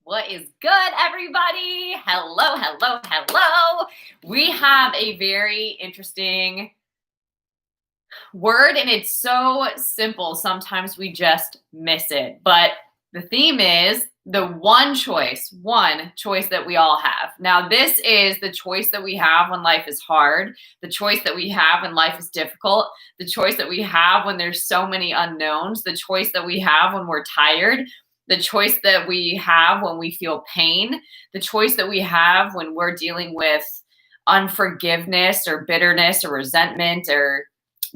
What is good, everybody? Hello, hello, hello. We have a very interesting word, and it's so simple. Sometimes we just miss it. But the theme is the one choice that we all have. Now, this is the choice that we have when life is hard, the choice that we have when life is difficult, the choice that we have when there's so many unknowns, the choice that we have when we're tired, the choice that we have when we feel pain, the choice that we have when we're dealing with unforgiveness or bitterness or resentment or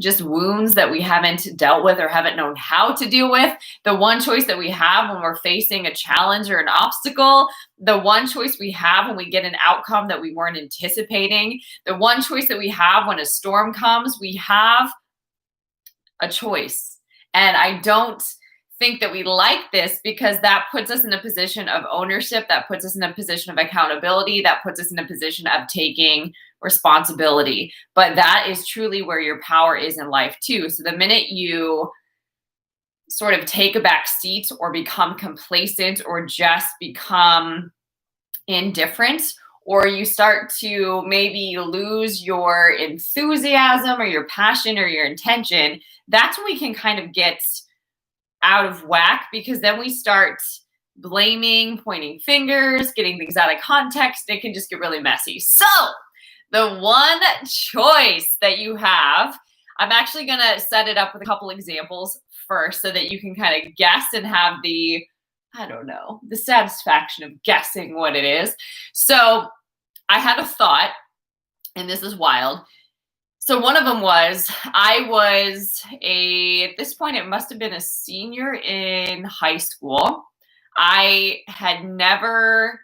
just wounds that we haven't dealt with or haven't known how to deal with, the one choice that we have when we're facing a challenge or an obstacle, the one choice we have when we get an outcome that we weren't anticipating, the one choice that we have when a storm comes. We have a choice. And I don't think that we like this because that puts us in a position of ownership, that puts us in a position of accountability, that puts us in a position of taking responsibility. But that is truly where your power is in life too. So the minute you sort of take a back seat or become complacent or just become indifferent, or you start to maybe lose your enthusiasm or your passion or your intention, that's when we can kind of get out of whack, because then we start blaming, pointing fingers, getting things out of context. It can just get really messy. So the one choice that you have, I'm actually going to set it up with a couple examples first so that you can kind of guess and have the satisfaction of guessing what it is. So I had a thought, and this is wild. So one of them was, at this point, it must have been a senior in high school. I had never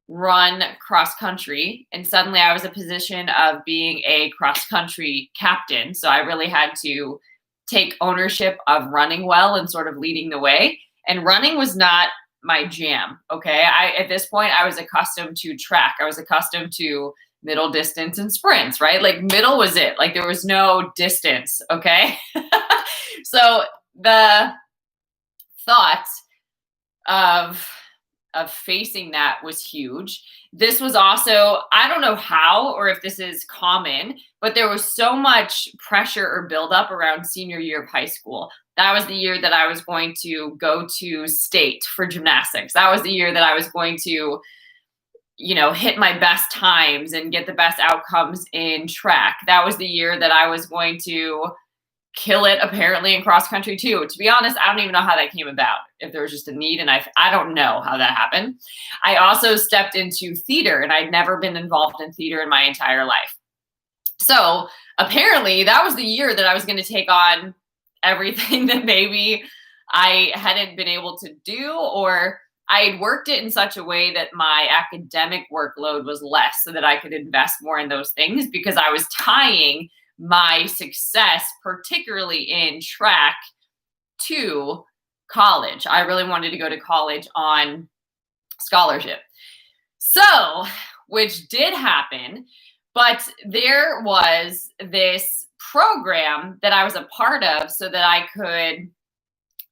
run cross country, and suddenly I was in a position of being a cross country captain. So I really had to take ownership of running well and sort of leading the way. And running was not my jam. Okay. At this point, I was accustomed to track. I was accustomed to middle distance and sprints, right? Like middle was it. Like there was no distance. Okay. So the thought of facing that was huge. This was also, I don't know how or if this is common, but there was so much pressure or buildup around senior year of high school. That was the year that I was going to go to state for gymnastics. That was the year that I was going to hit my best times and get the best outcomes in track. That was the year that I was going to kill it apparently in cross country too. To be honest, I don't even know how that came about. If there was just a need, and I don't know how that happened. I also stepped into theater, and I'd never been involved in theater in my entire life. So apparently that was the year that I was going to take on everything that maybe I hadn't been able to do, or I had worked it in such a way that my academic workload was less so that I could invest more in those things, because I was tying my success, particularly in track, to college. I really wanted to go to college on scholarship. So, which did happen, but there was this program that I was a part of so that I could,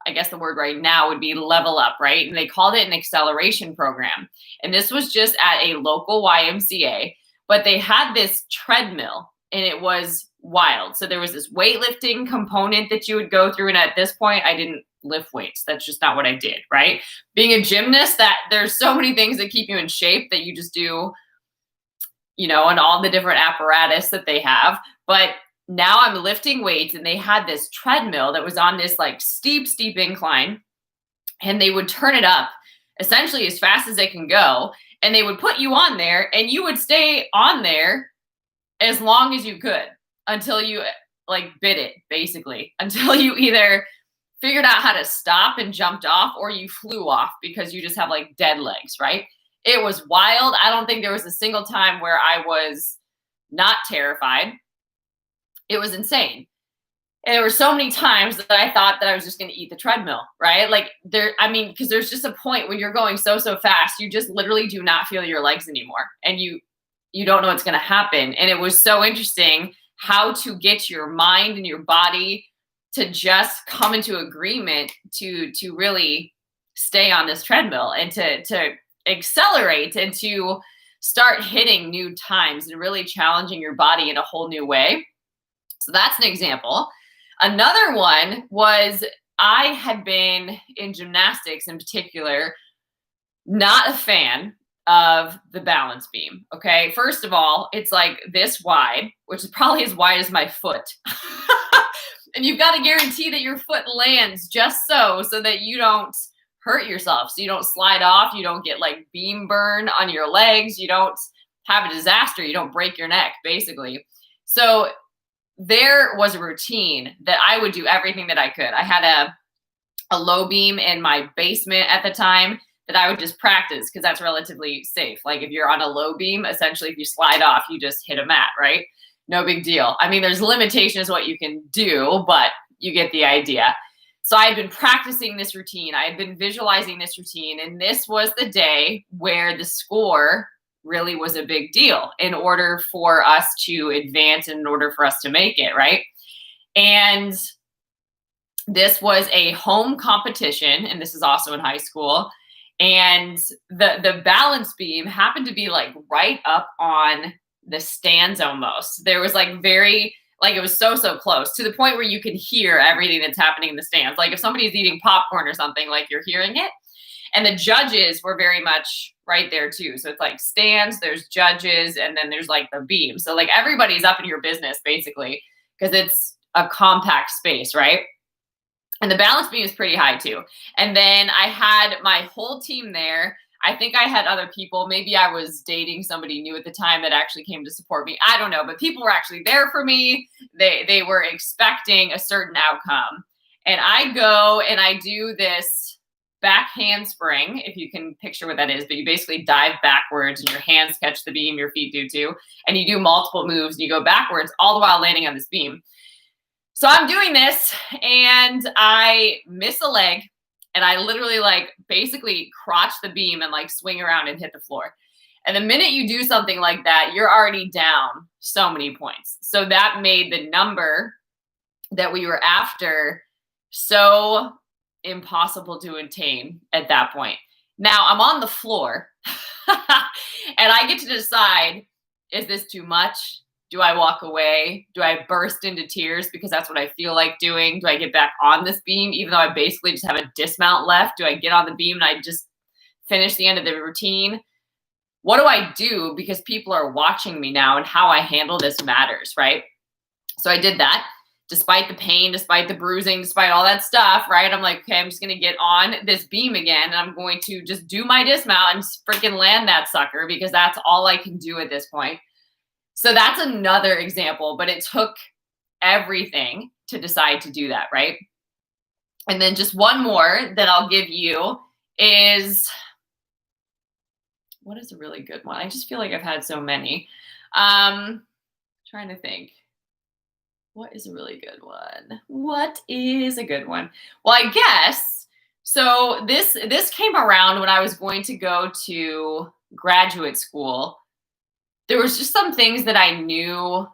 I guess the word right now would be level up, right? And they called it an acceleration program. And this was just at a local YMCA, but they had this treadmill, and it was wild. So there was this weightlifting component that you would go through. And at this point, I didn't lift weights. That's just not what I did, right? Being a gymnast, that there's so many things that keep you in shape that you just do, and all the different apparatus that they have. But now I'm lifting weights, and they had this treadmill that was on this like steep incline, and they would turn it up essentially as fast as they can go. And they would put you on there, and you would stay on there as long as you could until you bit it, basically, until you either figured out how to stop and jumped off, or you flew off because you just have dead legs, right? It was wild. I don't think there was a single time where I was not terrified. It was insane. And there were so many times that I thought that I was just going to eat the treadmill, right? Because there's just a point when you're going so fast, you just literally do not feel your legs anymore. And you don't know what's going to happen. And it was so interesting how to get your mind and your body to just come into agreement to really stay on this treadmill and to accelerate and to start hitting new times and really challenging your body in a whole new way. So that's an example. Another one was I had been in gymnastics in particular, not a fan of the balance beam. Okay. First of all, it's like this wide, which is probably as wide as my foot. And you've got to guarantee that your foot lands just so that you don't hurt yourself. So you don't slide off. You don't get like beam burn on your legs. You don't have a disaster. You don't break your neck, basically. So there was a routine that I would do everything that I could. I had a low beam in my basement at the time that I would just practice because that's relatively safe. Like if you're on a low beam, essentially if you slide off, you just hit a mat, right? No big deal. I mean, there's limitations what you can do, but you get the idea. So I had been practicing this routine. I had been visualizing this routine, and this was the day where the score really was a big deal in order for us to advance, in order for us to make it, right? And this was a home competition, and this is also in high school. And the balance beam happened to be like right up on the stands almost. There was like it was so close to the point where you could hear everything that's happening in the stands. Like if somebody's eating popcorn or something, like you're hearing it. And the judges were very much right there too. So it's like stands, there's judges, and then there's like the beam. So like everybody's up in your business basically because it's a compact space, right? And the balance beam is pretty high too. And then I had my whole team there. I think I had other people. Maybe I was dating somebody new at the time that actually came to support me. I don't know, but people were actually there for me. They were expecting a certain outcome. And I go and I do this back handspring, if you can picture what that is, but you basically dive backwards and your hands catch the beam, your feet do too. And you do multiple moves and you go backwards all the while landing on this beam. So I'm doing this and I miss a leg. And I literally like basically crotch the beam and like swing around and hit the floor. And the minute you do something like that, you're already down so many points. So that made the number that we were after so impossible to attain at that point. Now I'm on the floor and I get to decide, is this too much? Do I walk away? Do I burst into tears because that's what I feel like doing? Do I get back on this beam even though I basically just have a dismount left? Do I get on the beam and I just finish the end of the routine? What do I do? Because people are watching me now and how I handle this matters, right? So I did that despite the pain, despite the bruising, despite all that stuff, right? I'm like, okay, I'm just going to get on this beam again and I'm going to just do my dismount and freaking land that sucker because that's all I can do at this point. So that's another example, but it took everything to decide to do that, right? And then just one more that I'll give you is, what is a really good one? I just feel like I've had so many. Trying to think. What is a really good one? What is a good one? Well, I guess, so this came around when I was going to go to graduate school. There was just some things that I knew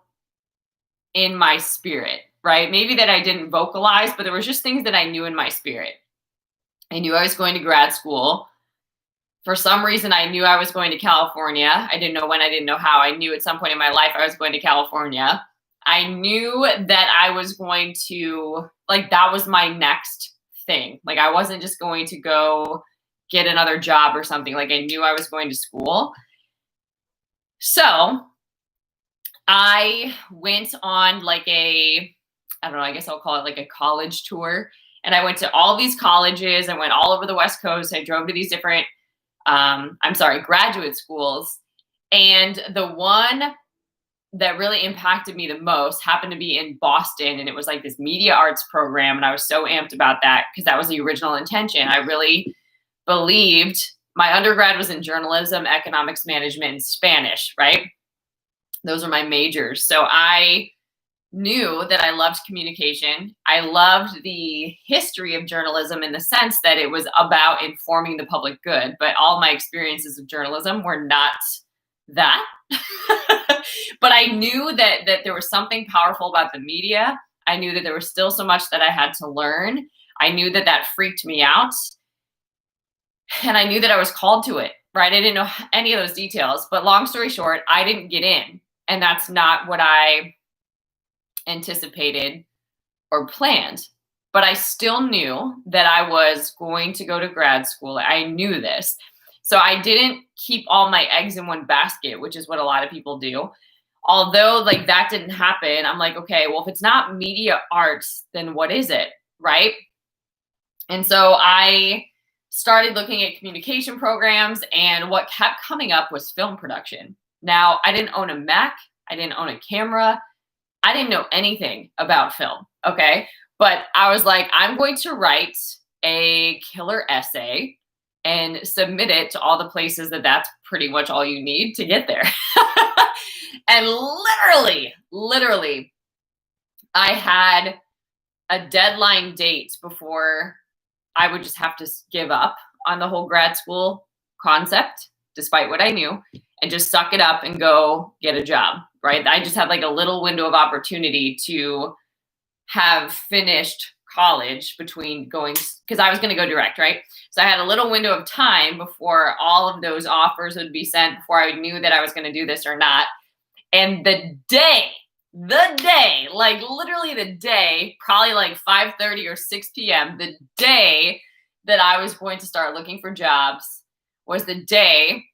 in my spirit, right? Maybe that I didn't vocalize, but there was just things that I knew in my spirit. I knew I was going to grad school. For some reason, I knew I was going to California. I didn't know when, I didn't know how. I knew at some point in my life I was going to California. I knew that I was going to, like, that was my next thing. Like, I wasn't just going to go get another job or something. Like, I knew I was going to school. So I went on like I don't know, I guess I'll call it like a college tour. And I went to all these colleges. I went all over the West Coast. I drove to these different, graduate schools. And the one that really impacted me the most happened to be in Boston. And it was like this media arts program. And I was so amped about that because that was the original intention. I really believed. My undergrad was in journalism, economics management, and Spanish, right? Those are my majors. So I knew that I loved communication. I loved the history of journalism in the sense that it was about informing the public good, but all my experiences of journalism were not that. But I knew that there was something powerful about the media. I knew that there was still so much that I had to learn. I knew that freaked me out. And I knew that I was called to it, right? I didn't know any of those details, but long story short, I didn't get in, and that's not what I anticipated or planned. But I still knew that I was going to go to grad school. I knew this. So I didn't keep all my eggs in one basket, which is what a lot of people do. Although like that didn't happen, I'm like, okay, well, if it's not media arts, then what is it, right? And so I started looking at communication programs, and what kept coming up was film production. Now, I didn't own a Mac. I didn't own a camera. I didn't know anything about film, okay? But I was like, I'm going to write a killer essay and submit it to all the places that's pretty much all you need to get there. And literally, I had a deadline date before I would just have to give up on the whole grad school concept, despite what I knew, and just suck it up and go get a job, right? I just had like a little window of opportunity to have finished college between going, because I was going to go direct, right? So I had a little window of time before all of those offers would be sent, before I knew that I was going to do this or not. And the day, like literally the day, probably like 5:30 or 6 p.m., the day that I was going to start looking for jobs was the day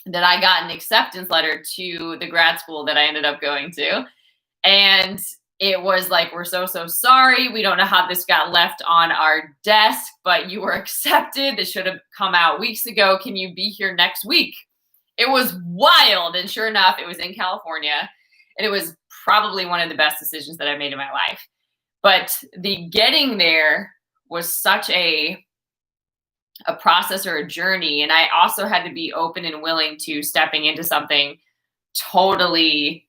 that I got an acceptance letter to the grad school that I ended up going to. And it was like, we're so sorry. We don't know how this got left on our desk, but you were accepted. This should have come out weeks ago. Can you be here next week? It was wild. And sure enough, it was in California. And it was probably one of the best decisions that I made in my life. But the getting there was such a process or a journey. And I also had to be open and willing to stepping into something totally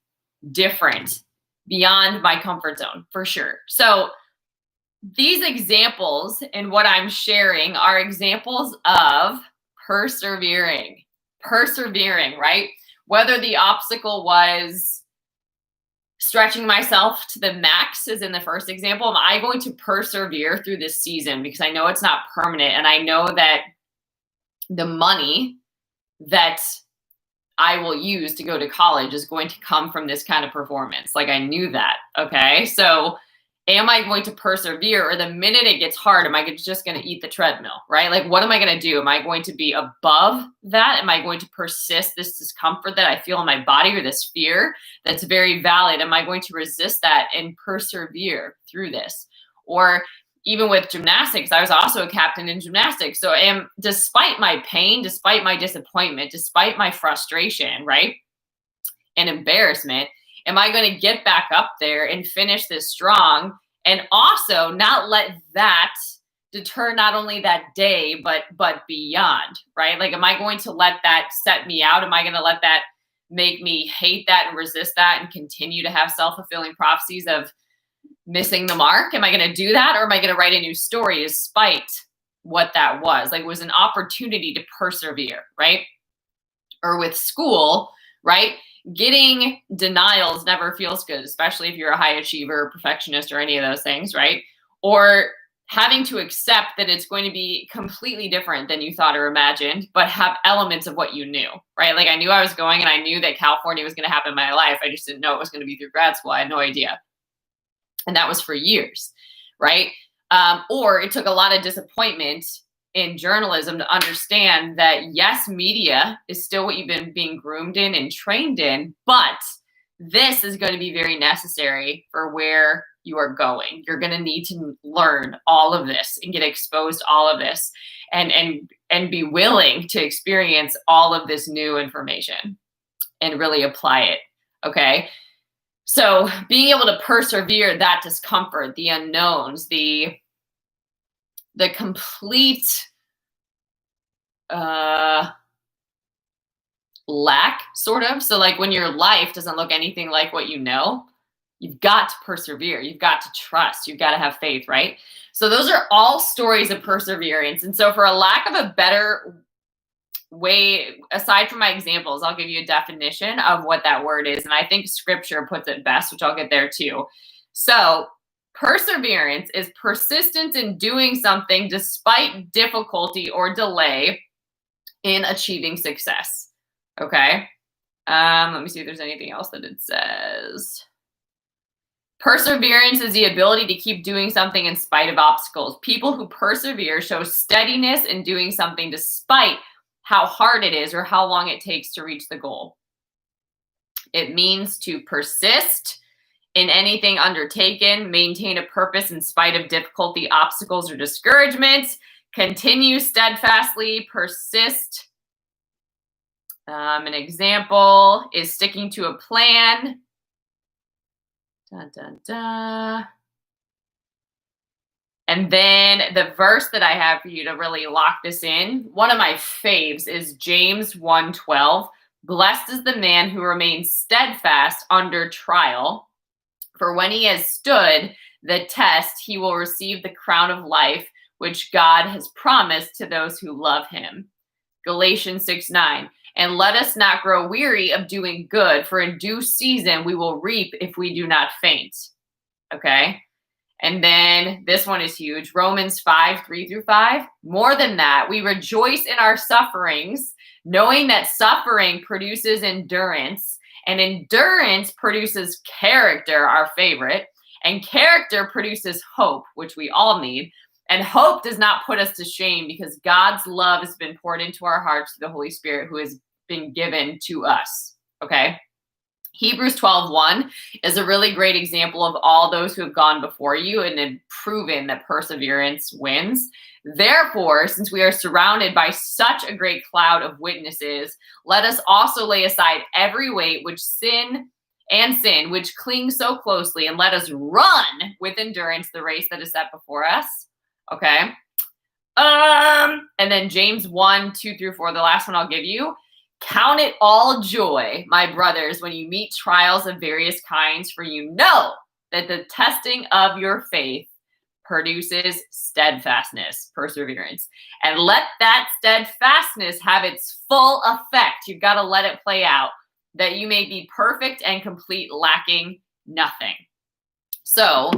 different, beyond my comfort zone, for sure. So these examples and what I'm sharing are examples of persevering, right? Whether the obstacle was stretching myself to the max, as in the first example, am I going to persevere through this season? Because I know it's not permanent. And I know that the money that I will use to go to college is going to come from this kind of performance. Like I knew that. Okay. So am I going to persevere, or the minute it gets hard, am I just going to eat the treadmill, right? Like, what am I going to do? Am I going to be above that? Am I going to persist this discomfort that I feel in my body, or this fear that's very valid? Am I going to resist that and persevere through this? Or even with gymnastics, I was also a captain in gymnastics. So despite my pain, despite my disappointment, despite my frustration, right, and embarrassment, am I going to get back up there and finish this strong, and also not let that deter not only that day, but beyond, right? Like, am I going to let that set me out? Am I going to let that make me hate that and resist that and continue to have self-fulfilling prophecies of missing the mark? Am I going to do that? Or am I going to write a new story despite what that was? Like, it was an opportunity to persevere, right? Or with school, right? Getting denials never feels good, especially if you're a high achiever, perfectionist, or any of those things, right? Or having to accept that it's going to be completely different than you thought or imagined, but have elements of what you knew, right? Like, I knew I was going, and I knew that California was going to happen in my life. I just didn't know it was going to be through grad school. I had no idea. And that was for years, right? Or it took a lot of disappointment in journalism to understand that, yes, media is still what you've been being groomed in and trained in, but this is going to be very necessary for where you are going. You're going to need to learn all of this and get exposed to all of this, and be willing to experience all of this new information and really apply it. Okay. So being able to persevere that discomfort, the unknowns, the complete lack, sort of. So like, when your life doesn't look anything like what you know, you've got to persevere. You've got to trust. You've got to have faith, right? So those are all stories of perseverance. And so, for a lack of a better way, aside from my examples, I'll give you a definition of what that word is. And I think scripture puts it best, which I'll get there too. So perseverance is persistence in doing something despite difficulty or delay in achieving success. Okay. Let me see if there's anything else that it says. Perseverance is the ability to keep doing something in spite of obstacles. People who persevere show steadiness in doing something despite how hard it is or how long it takes to reach the goal. It means to persist in anything undertaken, maintain a purpose in spite of difficulty, obstacles, or discouragements, continue steadfastly, persist. An example is sticking to a plan. Dun, dun, dun. And then the verse that I have for you to really lock this in, one of my faves is James 1:12. Blessed is the man who remains steadfast under trial, for when he has stood the test, he will receive the crown of life, which God has promised to those who love him. Galatians 6:9. And let us not grow weary of doing good, for in due season we will reap if we do not faint. Okay? And then this one is huge. Romans 5:3-5. More than that, we rejoice in our sufferings, knowing that suffering produces endurance, and endurance produces character, our favorite, and character produces hope, which we all need. And hope does not put us to shame because God's love has been poured into our hearts through the Holy Spirit who has been given to us. Okay? Hebrews 12:1 is a really great example of all those who have gone before you and have proven that perseverance wins. Therefore, since we are surrounded by such a great cloud of witnesses, let us also lay aside every weight which sin which clings so closely, and let us run with endurance the race that is set before us. Okay. And then James 1:2-4, the last one I'll give you. Count it all joy, my brothers, when you meet trials of various kinds, for you know that the testing of your faith produces steadfastness, perseverance. And let that steadfastness have its full effect. You've got to let it play out, that you may be perfect and complete, lacking nothing. So,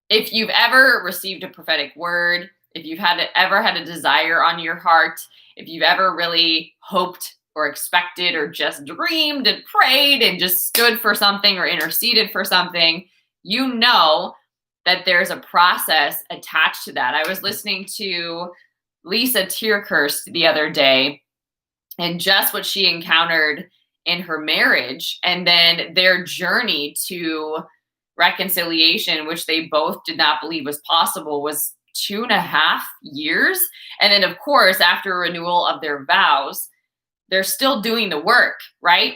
if you've ever received a prophetic word, if you've ever had a desire on your heart, if you've ever really hoped or expected or just dreamed and prayed and just stood for something or interceded for something, you know that there's a process attached to that. I was listening to Lisa Tierkirst the other day and just what she encountered in her marriage and then their journey to reconciliation, which they both did not believe was possible, was 2.5 years. And then, of course, after renewal of their vows, they're still doing the work, right?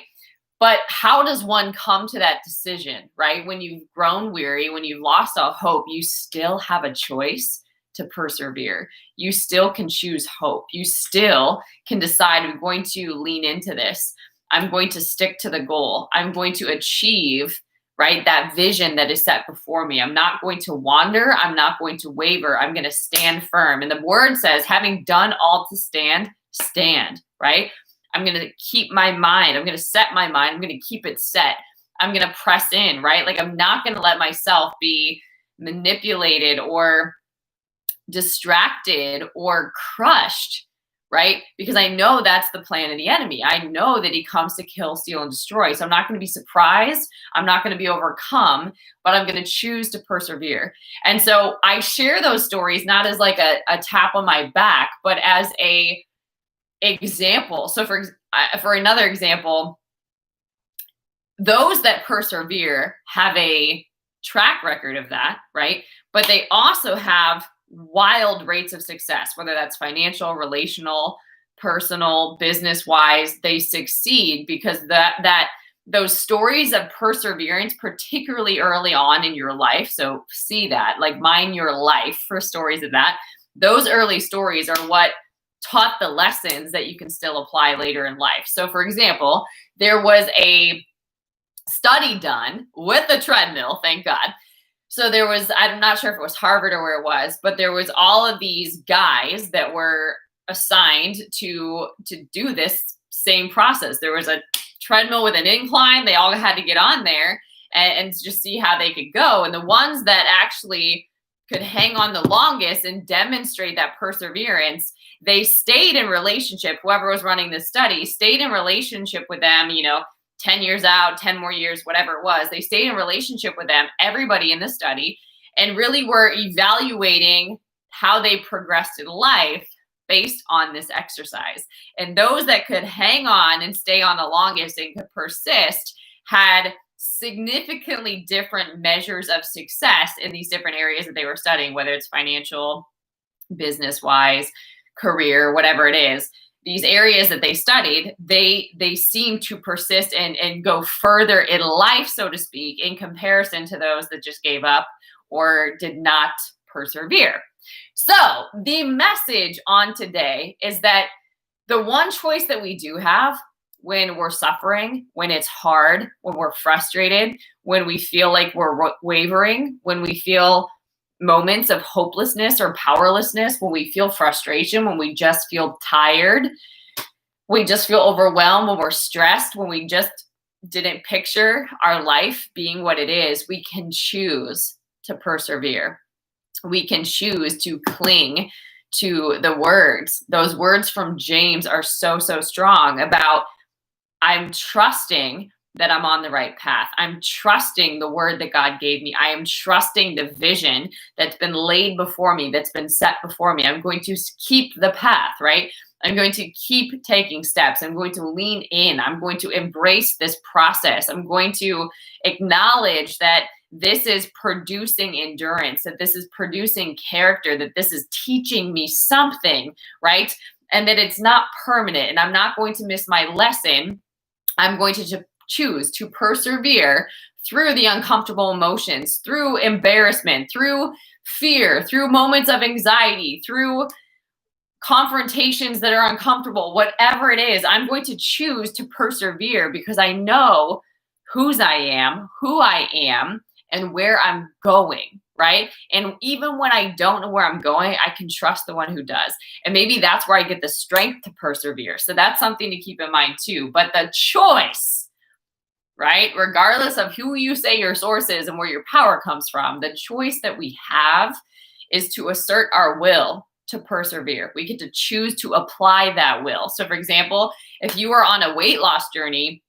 But how does one come to that decision, right? When you've grown weary, when you've lost all hope, you still have a choice to persevere. You still can choose hope. You still can decide, I'm going to lean into this. I'm going to stick to the goal. I'm going to achieve, right, that vision that is set before me. I'm not going to wander. I'm not going to waver. I'm going to stand firm. And the word says, having done all to stand, stand, right? I'm going to keep my mind. I'm going to set my mind. I'm going to keep it set. I'm going to press in, right? Like I'm not going to let myself be manipulated or distracted or crushed, right? Because I know that's the plan of the enemy. I know that he comes to kill, steal, and destroy. So I'm not going to be surprised. I'm not going to be overcome, but I'm going to choose to persevere. And so I share those stories not as like a tap on my back, but as a example. So for another example, those that persevere have a track record of that, right? But they also have wild rates of success, whether that's financial, relational, personal, business-wise. They succeed because those stories of perseverance, particularly early on in your life, so see that, like mine your life for stories of that. Those early stories are what taught the lessons that you can still apply later in life. So for example, there was a study done with the treadmill, thank God. So there was, I'm not sure if it was Harvard or where it was, but there was all of these guys that were assigned to do this same process. There was a treadmill with an incline. They all had to get on there and just see how they could go. And the ones that actually could hang on the longest and demonstrate that perseverance, they stayed in relationship. Whoever was running the study stayed in relationship with them, 10 years out, 10 more years, whatever it was. They stayed in relationship with them, everybody in the study, and really were evaluating how they progressed in life based on this exercise. And those that could hang on and stay on the longest and could persist had significantly different measures of success in these different areas that they were studying, whether it's financial, business-wise, career, whatever it is. These areas that they studied, they seem to persist and go further in life, so to speak, in comparison to those that just gave up or did not persevere. So the message on today is that the one choice that we do have when we're suffering, when it's hard, when we're frustrated, when we feel like we're wavering, when we feel moments of hopelessness or powerlessness, when we feel frustration, when we just feel tired, we just feel overwhelmed, when we're stressed, when we just didn't picture our life being what it is, we can choose to persevere. We can choose to cling to the words. Those words from James are so, so strong about, I'm trusting that I'm on the right path. I'm trusting the word that God gave me. I am trusting the vision that's been laid before me, that's been set before me. I'm going to keep the path, right? I'm going to keep taking steps. I'm going to lean in. I'm going to embrace this process. I'm going to acknowledge that this is producing endurance, that this is producing character, that this is teaching me something, right? And that it's not permanent, and I'm not going to miss my lesson. I'm going to choose to persevere through the uncomfortable emotions, through embarrassment, through fear, through moments of anxiety, through confrontations that are uncomfortable, whatever it is. I'm going to choose to persevere because I know whose I am, who I am, and where I'm going, right? And even when I don't know where I'm going, I can trust the one who does. And maybe that's where I get the strength to persevere. So that's something to keep in mind too. But the choice, right? Regardless of who you say your source is and where your power comes from, the choice that we have is to assert our will to persevere. We get to choose to apply that will. So for example, if you are on a weight loss journey,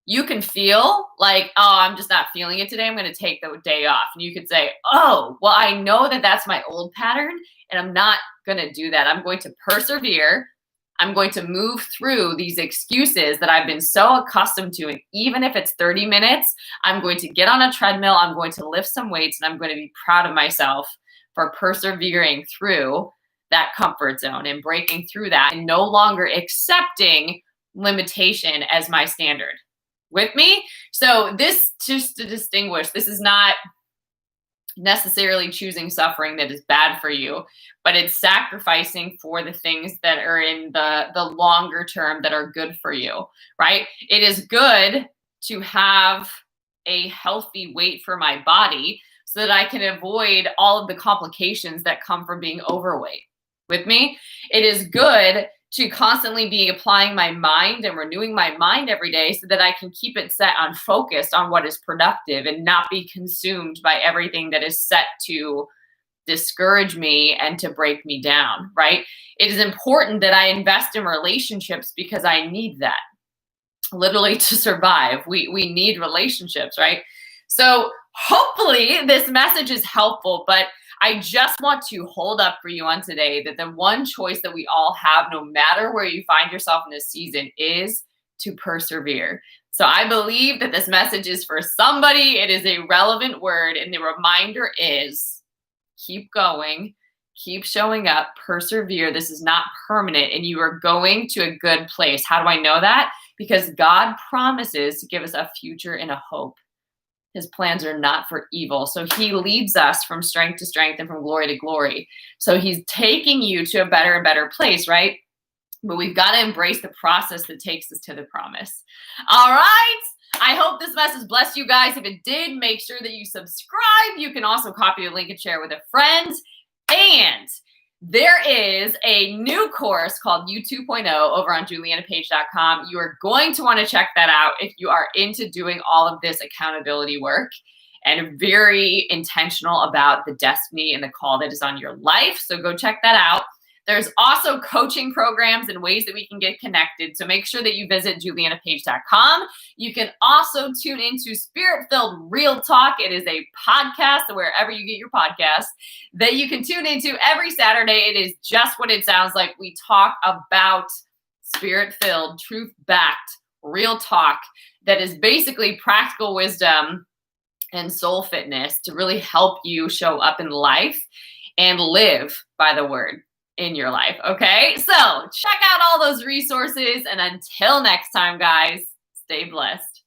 you can feel like, oh, I'm just not feeling it today. I'm going to take the day off. And you could say, oh, well, I know that that's my old pattern and I'm not going to do that. I'm going to persevere. I'm going to move through these excuses that I've been so accustomed to. And even if it's 30 minutes, I'm going to get on a treadmill. I'm going to lift some weights and I'm going to be proud of myself for persevering through that comfort zone and breaking through that and no longer accepting limitation as my standard. With me? So this, just to distinguish, this is not necessarily choosing suffering that is bad for you, but it's sacrificing for the things that are in the longer term that are good for you, right? It is good to have a healthy weight for my body so that I can avoid all of the complications that come from being overweight. With me? It is good to constantly be applying my mind and renewing my mind every day so that I can keep it set on focused on what is productive and not be consumed by everything that is set to discourage me and to break me down, right? It is important that I invest in relationships because I need that, literally, to survive. We need relationships, right? So hopefully this message is helpful, but I just want to hold up for you on today that the one choice that we all have, no matter where you find yourself in this season, is to persevere. So I believe that this message is for somebody. It is a relevant word. And the reminder is keep going, keep showing up, persevere. This is not permanent and you are going to a good place. How do I know that? Because God promises to give us a future and a hope. His plans are not for evil. So he leads us from strength to strength and from glory to glory. So he's taking you to a better and better place, right? But we've got to embrace the process that takes us to the promise. All right. I hope this message blessed you guys. If it did, make sure that you subscribe. You can also copy the link and share with a friend. And there is a new course called U 2.0 over on julianapage.com. You are going to want to check that out if you are into doing all of this accountability work. and very intentional about the destiny and the call that is on your life. So go check that out. There's also coaching programs and ways that we can get connected. So make sure that you visit julianapage.com. You can also tune into Spirit-Filled Real Talk. It is a podcast wherever you get your podcasts that you can tune into every Saturday. It is just what it sounds like. We talk about spirit-filled, truth-backed, real talk that is basically practical wisdom and soul fitness to really help you show up in life and live by the word in your life. Okay, so check out all those resources, and until next time, guys, stay blessed.